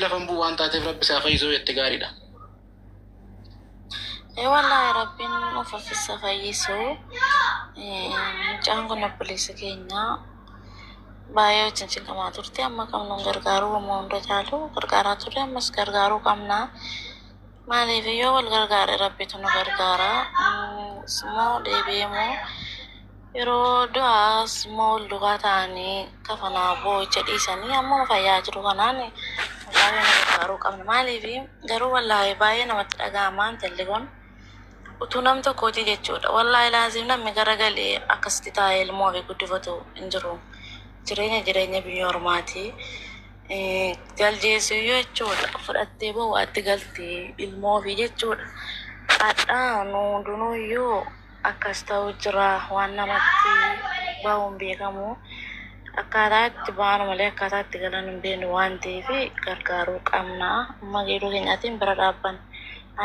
لفن بو وانت تفرب سافيزو يتقاري ده إيه والله ربي نوفى في السفايسو جانغو نبليس كينيا بايو تنسي كما ترتي أما كم نغرغارو وموندا جالو غرغارا تري أمس غرغارو كمنا مالي فيو والغرغار ربي تنو غرغارا سمو ديبيمو يرو دوا سمو لغاتاني كفنا بو جديساني أما فياجرو كناني والله غرغارو كمنا مالي في غرو والله باي نمت أغامان تلقون utunam to koti jechuudha wallahi laazim namni garagalee akkasitti taa'ee ilmoo ofii guddifatu hin jiru jireenya biyya ormaati jaljeessu jechuudha fudhattee boo'aatti galtee ilmoo ofii jechuudha hadhaa nu hundinuyyuu akkas ta'u jira waan namatti bahuun beekamu akkaataa itti baanu malee akkaataa itti galan hin beeknu waan ta'eef gargaaruu qabna amma geedoo keenyaatiin bira dhaabban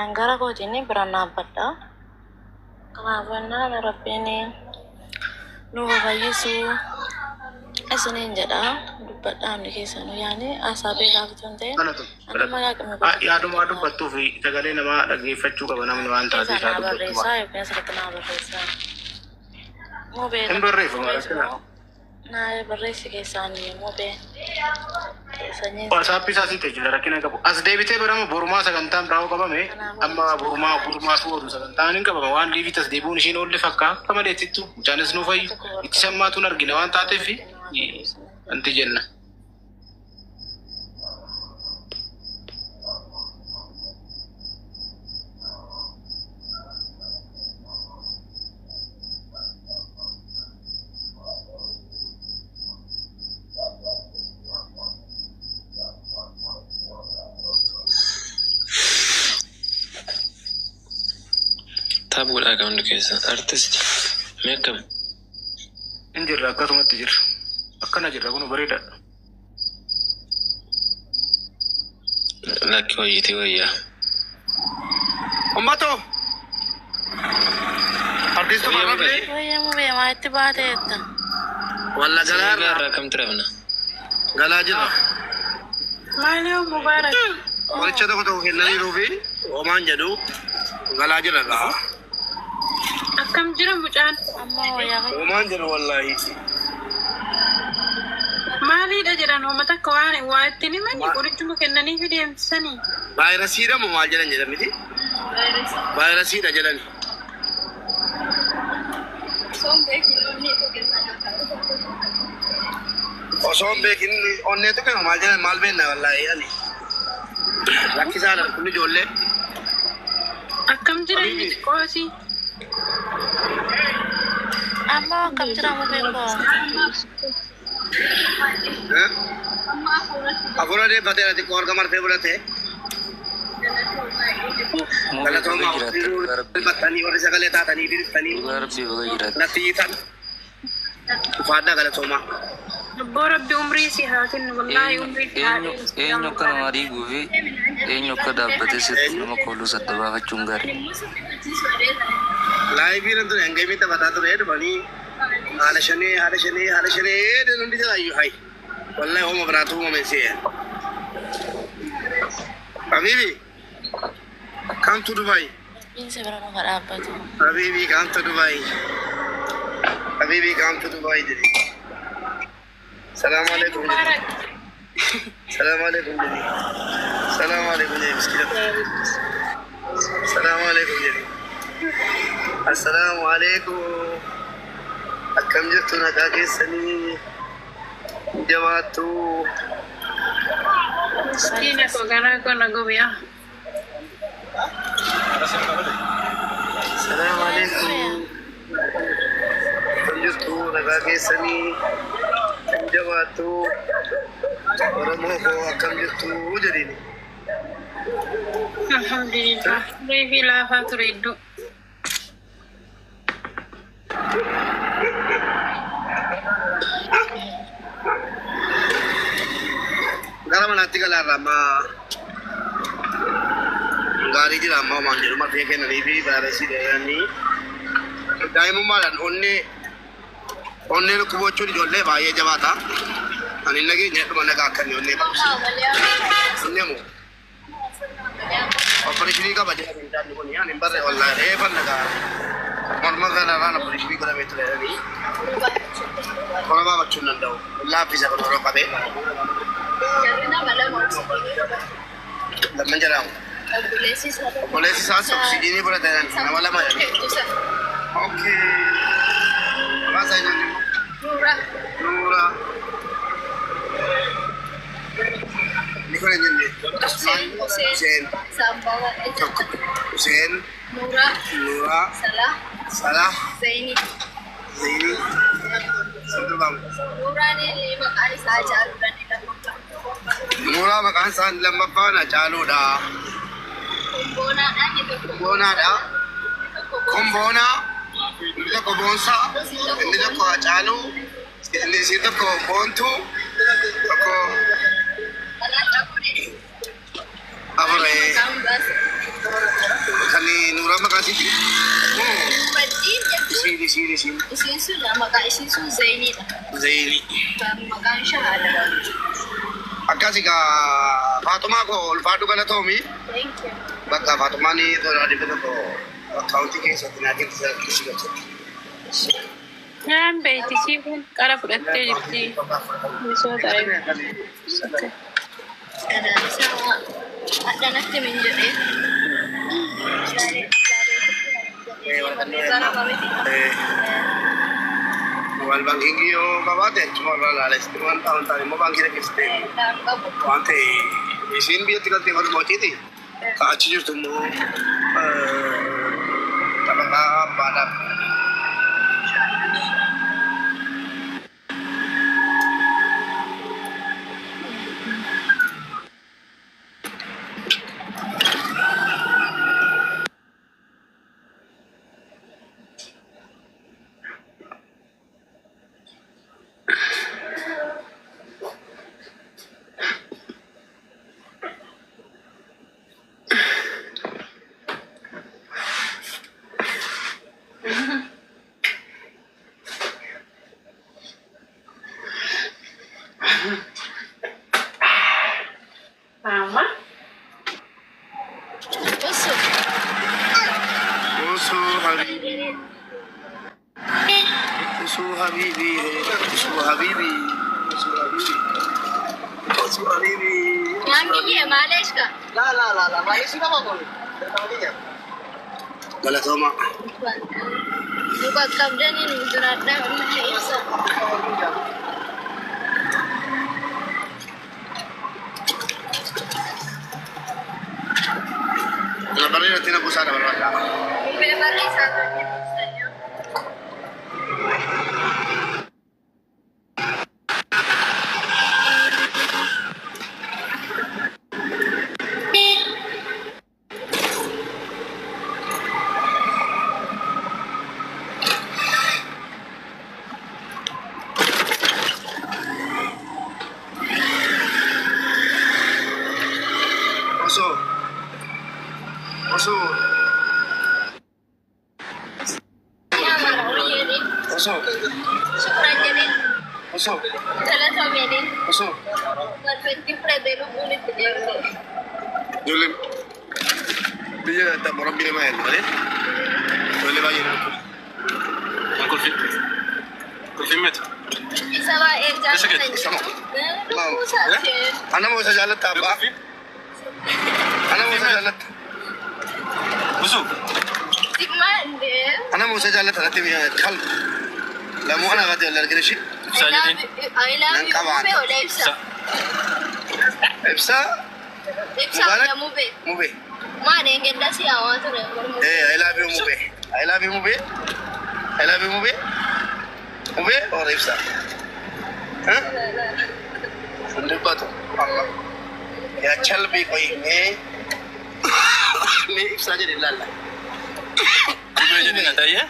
angara kotini berana bada kenapa na rapini nuhu bayisu esene njada dubada ndike sanu yani asabe gaftonte ana maga kami ya adu batu fi tagale nama lagi faccu ka banam no anta di sadu batu sa ya pensa kana barresa mo be emberre fa mara na barresa ke sani mo be WhatsApp isa site jira rakina kabu as debite barama burma sagantam rawo kabame amma burma suudu sagantan kabama wan livitas debun shin olle fakka kama detitu janes no fay itsamatu nargina wan taate fi anti jenna تابول أكمل كيسا أرتست ميكم انجر راكاتو متجر أكنا جر راكونو بريدا لك ويتي ويا أماتو أرتست مغابلي ويا مو بي ما اتباته اتا والله سيجار راكم ترابنا غلا جرا ماليو مبارك ورچا دو تو هنالي روبي ومان جدو غلا جرا كم جرم بجان أما يا غي ومان جرا والله مالي دجران وما تكواني واتني مني ورجمو كنني في ديم سني فيروسي ده مو جلن جلن ميدي فيروسي ده جلن وصوم بيكين أني تو كنا مال جلن مال بيننا والله يعني لكن سارة كل جولة أكم جرم كوسي أما كم جرم بيكو أقوله ده بدر أدي كور كمار فيبرة थे गलत हो माँ बतानी और ऐसा गलत आता नहीं फिर तनी नती था फाड़ा गलत हो माँ بربي عمري سيهاتن والله عمري إيه نوكا نماري غوفي إيه نوكا دابتة ست نما كولو سدبا فچونغار لايف ही तो हैंगे भी तो बता तो रेड बनी हालशने ये नंदी चला यू हाई والله هم براتو में से है حبيبي come to Dubai حبيبي come to Dubai حبيبي come to Dubai جدي السلام عليكم السلام عليكم جدي السلام عليكم جدي مسكين السلام عليكم جدي السلام عليكم أكم جتنا كاكي سني جواتو Sina ko gana ko nagobiya. السلام عليكم جتو نكاكي سني جواتو ورموكو أكم جتو جديني Alhamdulillah. Baby la faturidu. Gara manatti galar rama gari di rama manjir ma feke na rivi barasi de yani daimu malan onne ko bochu di jolle baye jabata ani lagi net mana ka kan onne ba onne mo يعني برا والله إيه فلنا مرمى أنا رانا بوليس بيقول أبي تلاني كل ما بتشوفنا ده لا في زمان ولا قبل لما جرام بوليس ساعة سبسيدي بولا ده أنا ولا ما أوكي ما زين نورا نقول إنجلي حسين حسين نورا صلاح زيني نورا مكان سان لما فانا جالو دا كومبونا ini ko bonsa ini ko jalo ini sito ko bontu ko abare kali nura makasih sini isin sudah maka isin su zaini maka syahada akasi ka Fatuma ko ulfatu kala tomi thank you baka Fatuma ni to radi ko account ke sath naati kisi ko نعم بيتي كيفن قال فلت جبتي بسوا تعرف ada nanti menjadi wal banking yo kabate cuma la istiman tahun tadi mau bangkir ke sini wante isin biar tinggal tinggal mau citi kaci justru mau tabaka pada Mama حبيبي mami ya معلش ka لا معلش ما بقول ولا توما buka kabdan ini berada mahisa la barriera tiene acusada barbaca bebagi satu Syukran jadi. Jalan sama ini. Perfectif dulu kulit dia. Dulu dia tak orang bila main, boleh? Boleh bagi aku. Aku filmet. Bisa lah jalan. Mau. Anak mau saya jalan tak apa? Anak mau saya jalan. Busuk. Gimana? Anak mau saya jalan tak TV kal. Lamu anak kata jalan kira sih. I love you. Mube oleh Ipsa. Ipsa Ipsa mube. Mube. Mana yang kita sih awal tu? I love you Mube. I love you Mube. I love you Mube. Mube or Ipsa? Hah? Sudah tu. Allah. Ya chal भी कोई नहीं Ipsa jadi lala. Mube jadi nggak ya?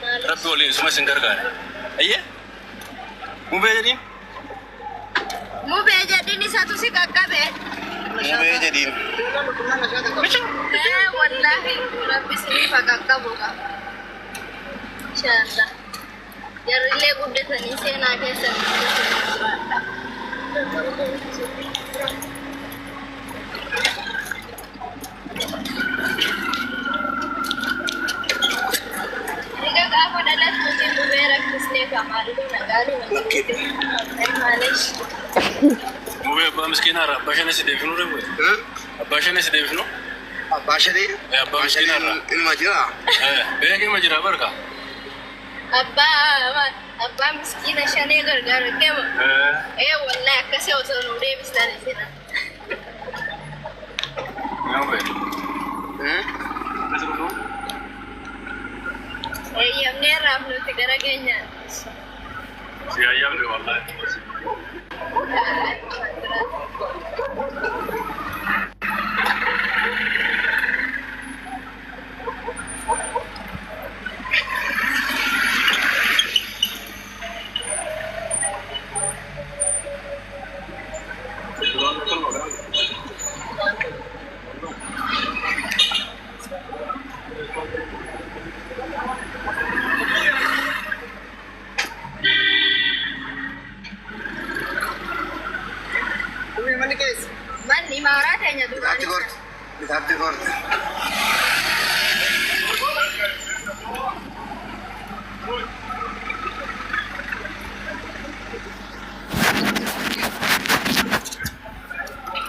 Rapi oleh semua sengkar kan? Ayah? Mube jadi? Mube jadi ni satu si kakak be. Mube jadi. Wallahi Rapi sini pak kakak buka. Insyaallah. Jarrile gudde tani se na ke san. Mube abbaa miskiinaarra abbaa shan si deebifnu dha bu'e. Abbaa shan si deebifnu. Abbaa shanii. Abbaa miskiinaarra. Ilma jira. Beekee ma jira barka. Abbaa miskiina shanii gargaaru deema. Wallahi akkasii osoo nu deebisaan isina. Mube. Eeyyamnee raafnuti gara keenyaan. Si ayyamne wallahi. Manni maaraa teenya duraan. Bitaatti gorte.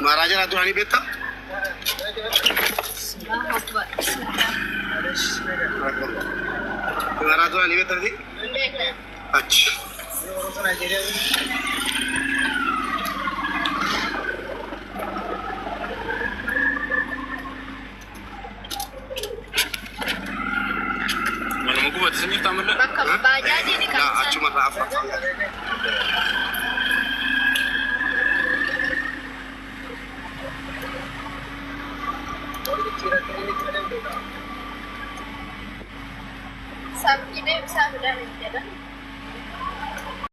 Maaraa jala duraanii beektaa? Maaraa duraanii beektaa? Achi. Mana muku buat sini tamu lah. Bakka baajaajiin kan Nah, cuma rafa. sabdii deebisaa fidanii jedhan.